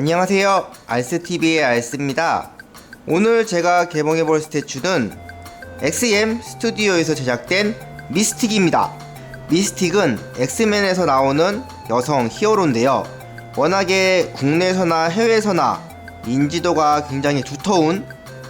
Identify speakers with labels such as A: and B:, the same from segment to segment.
A: 안녕하세요, 알스TV의 알스입니다. 오늘 제가 개봉해볼 스태츄는 XM 스튜디오에서 제작된 미스틱입니다. 미스틱은 엑스맨에서 나오는 여성 히어로인데요, 워낙에 국내에서나 해외에서나 인지도가 굉장히 두터운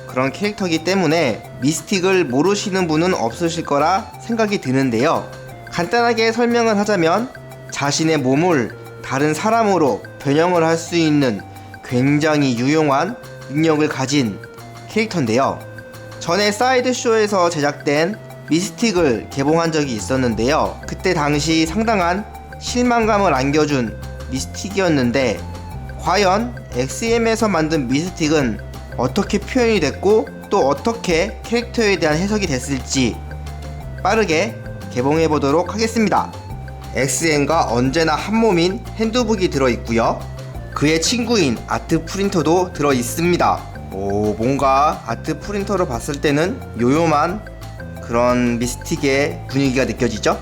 A: 그런 캐릭터이기 때문에 미스틱을 모르시는 분은 없으실 거라 생각이 드는데요, 간단하게 설명을 하자면 자신의 몸을 다른 사람으로 변형을 할 수 있는 굉장히 유용한 능력을 가진 캐릭터인데요, 전에 사이드쇼에서 제작된 미스틱을 개봉한 적이 있었는데요, 그때 당시 상당한 실망감을 안겨준 미스틱이었는데 과연 XM에서 만든 미스틱은 어떻게 표현이 됐고 또 어떻게 캐릭터에 대한 해석이 됐을지 빠르게 개봉해 보도록 하겠습니다. XM과 언제나 한몸인 핸드북이 들어있고요, 그의 친구인 아트 프린터도 들어있습니다. 뭔가 아트 프린터를 봤을 때는 요염한 그런 미스틱의 분위기가 느껴지죠?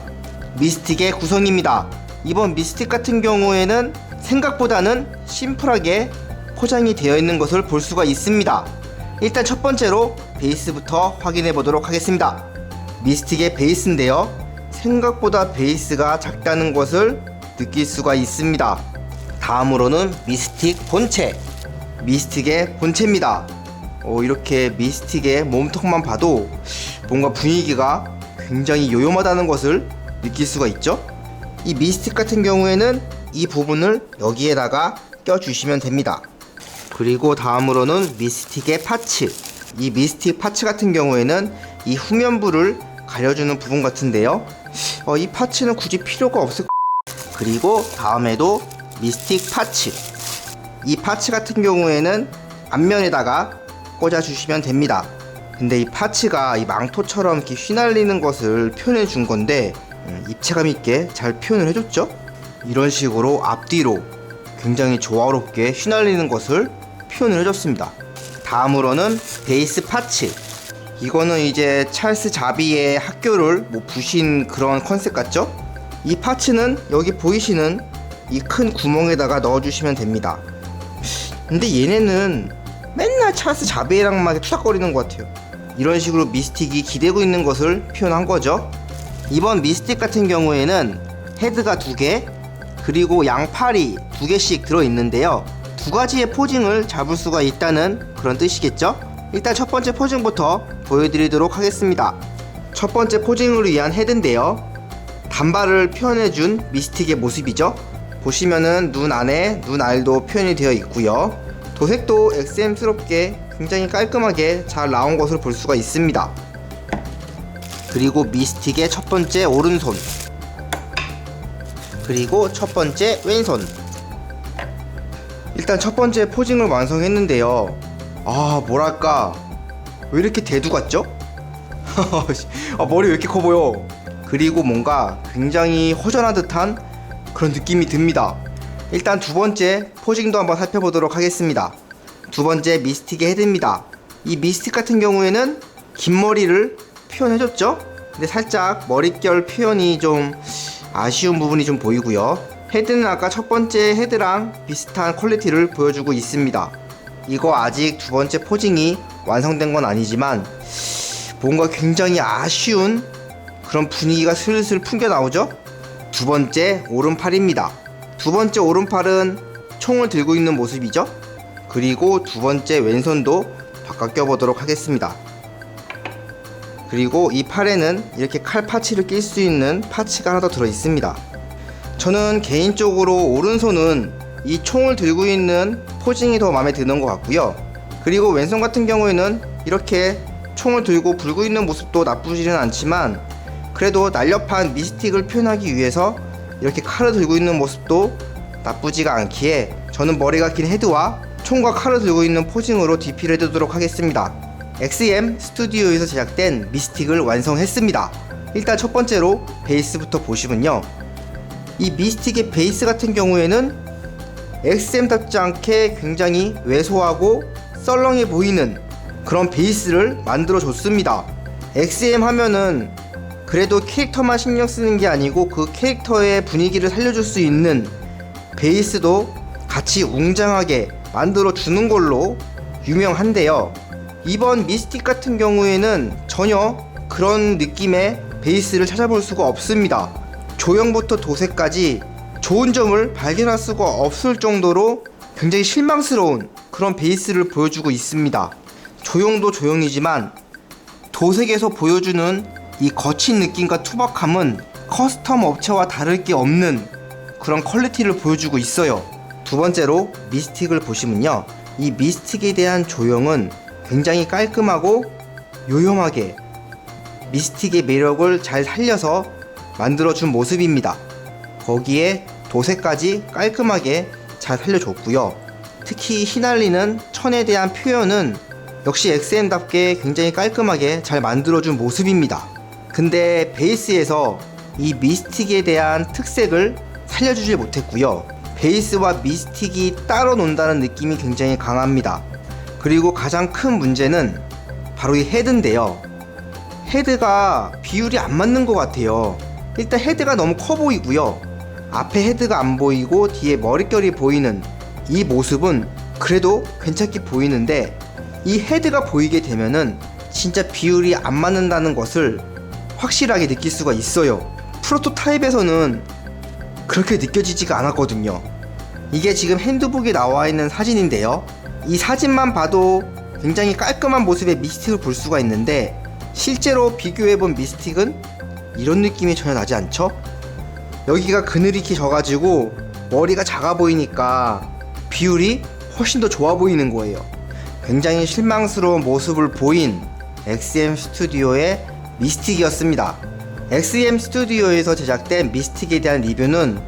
A: 미스틱의 구성입니다. 이번 미스틱 같은 경우에는 생각보다는 심플하게 포장이 되어 있는 것을 볼 수가 있습니다. 일단 첫 번째로 베이스부터 확인해 보도록 하겠습니다. 미스틱의 베이스인데요, 생각보다 베이스가 작다는 것을 느낄 수가 있습니다. 다음으로는 미스틱 본체, 미스틱의 본체입니다. 이렇게 미스틱의 몸통만 봐도 뭔가 분위기가 굉장히 요염하다는 것을 느낄 수가 있죠. 이 미스틱 같은 경우에는 이 부분을 여기에다가 껴주시면 됩니다. 그리고 다음으로는 미스틱의 파츠, 이 미스틱 파츠 같은 경우에는 이 후면부를 가려주는 부분 같은데요, 이 파츠는 굳이 필요가 없을 그리고 다음에도 미스틱 파츠, 이 파츠 같은 경우에는 앞면에다가 꽂아주시면 됩니다. 근데 이 파츠가 이 망토처럼 이렇게 휘날리는 것을 표현해 준 건데 입체감 있게 잘 표현을 해줬죠. 이런 식으로 앞뒤로 굉장히 조화롭게 휘날리는 것을 표현을 해줬습니다. 다음으로는 베이스 파츠, 이거는 이제 찰스 자비의 학교를 부신 그런 컨셉 같죠? 이 파츠는 여기 보이시는 이 큰 구멍에다가 넣어주시면 됩니다. 근데 얘네는 맨날 찰스 자비랑만 투닥거리는 것 같아요. 이런 식으로 미스틱이 기대고 있는 것을 표현한 거죠. 이번 미스틱 같은 경우에는 헤드가 2개, 그리고 양팔이 2개씩 들어있는데요, 2가지의 포징을 잡을 수가 있다는 그런 뜻이겠죠? 일단 첫 번째 포징부터 보여드리도록 하겠습니다. 첫 번째 포징을 위한 헤드인데요, 단발을 표현해준 미스틱의 모습이죠. 보시면은 눈 안에 눈알도 표현이 되어 있고요, 도색도 XM스럽게 굉장히 깔끔하게 잘 나온 것을 볼 수가 있습니다. 그리고 미스틱의 첫 번째 오른손, 그리고 첫 번째 왼손. 일단 첫 번째 포징을 완성했는데요, 뭐랄까 왜 이렇게 대두 같죠? 머리 왜 이렇게 커 보여. 그리고 뭔가 굉장히 허전한 듯한 그런 느낌이 듭니다. 일단 두 번째 포징도 한번 살펴보도록 하겠습니다. 두 번째 미스틱의 헤드입니다. 이 미스틱 같은 경우에는 긴 머리를 표현해줬죠? 근데 살짝 머릿결 표현이 좀 아쉬운 부분이 좀 보이고요, 헤드는 아까 첫 번째 헤드랑 비슷한 퀄리티를 보여주고 있습니다. 이거 아직 두 번째 포징이 완성된 건 아니지만 뭔가 굉장히 아쉬운 그런 분위기가 슬슬 풍겨 나오죠? 두 번째 오른팔입니다. 두 번째 오른팔은 총을 들고 있는 모습이죠? 그리고 두 번째 왼손도 바꿔 껴보도록 하겠습니다. 그리고 이 팔에는 이렇게 칼 파츠를 낄 수 있는 파츠가 하나 더 들어 있습니다. 저는 개인적으로 오른손은 이 총을 들고 있는 포징이 더 마음에 드는 것 같고요, 그리고 왼손 같은 경우에는 이렇게 총을 들고 불고 있는 모습도 나쁘지는 않지만 그래도 날렵한 미스틱을 표현하기 위해서 이렇게 칼을 들고 있는 모습도 나쁘지가 않기에 저는 머리가 긴 헤드와 총과 칼을 들고 있는 포징으로 DP를 해두도록 하겠습니다. XM 스튜디오에서 제작된 미스틱을 완성했습니다. 일단 첫 번째로 베이스부터 보시면요, 이 미스틱의 베이스 같은 경우에는 XM답지 않게 굉장히 왜소하고 썰렁해 보이는 그런 베이스를 만들어 줬습니다. XM 하면은 그래도 캐릭터만 신경 쓰는 게 아니고 그 캐릭터의 분위기를 살려줄 수 있는 베이스도 같이 웅장하게 만들어 주는 걸로 유명한데요. 이번 미스틱 같은 경우에는 전혀 그런 느낌의 베이스를 찾아볼 수가 없습니다. 조형부터 도색까지 좋은 점을 발견할 수가 없을 정도로 굉장히 실망스러운 그런 베이스를 보여주고 있습니다. 조형도 조형이지만 도색에서 보여주는 이 거친 느낌과 투박함은 커스텀 업체와 다를 게 없는 그런 퀄리티를 보여주고 있어요. 두 번째로 미스틱을 보시면요, 이 미스틱에 대한 조형은 굉장히 깔끔하고 요염하게 미스틱의 매력을 잘 살려서 만들어준 모습입니다. 거기에 도색까지 깔끔하게 잘 살려줬고요. 특히 휘날리는 천에 대한 표현은 역시 XM답게 굉장히 깔끔하게 잘 만들어준 모습입니다. 근데 베이스에서 이 미스틱에 대한 특색을 살려주질 못했고요. 베이스와 미스틱이 따로 논다는 느낌이 굉장히 강합니다. 그리고 가장 큰 문제는 바로 이 헤드인데요. 헤드가 비율이 안 맞는 것 같아요. 일단 헤드가 너무 커 보이고요. 앞에 헤드가 안 보이고 뒤에 머릿결이 보이는 이 모습은 그래도 괜찮게 보이는데, 이 헤드가 보이게 되면은 진짜 비율이 안 맞는다는 것을 확실하게 느낄 수가 있어요. 프로토타입에서는 그렇게 느껴지지가 않았거든요. 이게 지금 핸드북에 나와 있는 사진인데요. 이 사진만 봐도 굉장히 깔끔한 모습의 미스틱을 볼 수가 있는데, 실제로 비교해본 미스틱은 이런 느낌이 전혀 나지 않죠? 여기가 그늘이 져가지고 머리가 작아 보이니까 비율이 훨씬 더 좋아 보이는 거예요. 굉장히 실망스러운 모습을 보인 XM 스튜디오의 미스틱이었습니다. XM 스튜디오에서 제작된 미스틱에 대한 리뷰는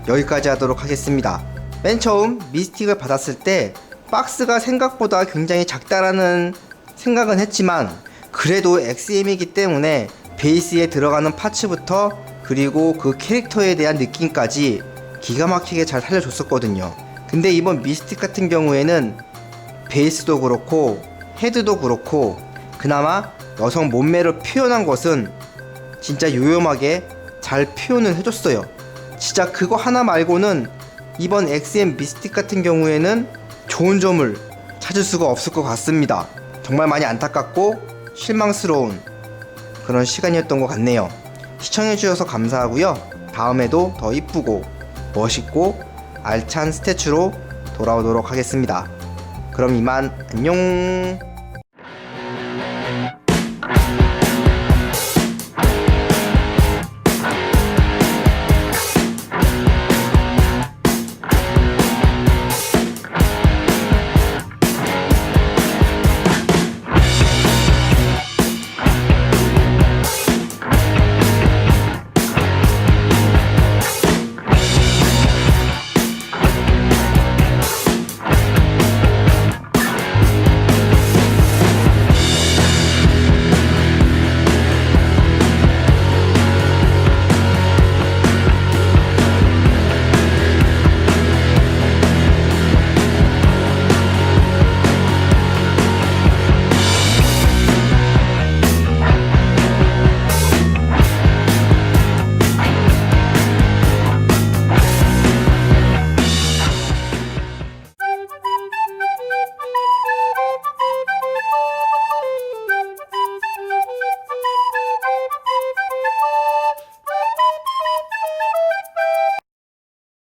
A: 여기까지 하도록 하겠습니다. 맨 처음 미스틱을 받았을 때 박스가 생각보다 굉장히 작다라는 생각은 했지만, 그래도 XM이기 때문에 베이스에 들어가는 파츠부터 그리고 그 캐릭터에 대한 느낌까지 기가 막히게 잘 살려줬었거든요. 근데 이번 미스틱 같은 경우에는 베이스도 그렇고 헤드도 그렇고 그나마 여성 몸매를 표현한 것은 진짜 요염하게 잘 표현을 해줬어요. 진짜 그거 하나 말고는 이번 XM 미스틱 같은 경우에는 좋은 점을 찾을 수가 없을 것 같습니다. 정말 많이 안타깝고 실망스러운 그런 시간이었던 것 같네요. 시청해주셔서 감사하고요. 다음에도 더 이쁘고 멋있고 알찬 스태츄로 돌아오도록 하겠습니다. 그럼 이만 안녕.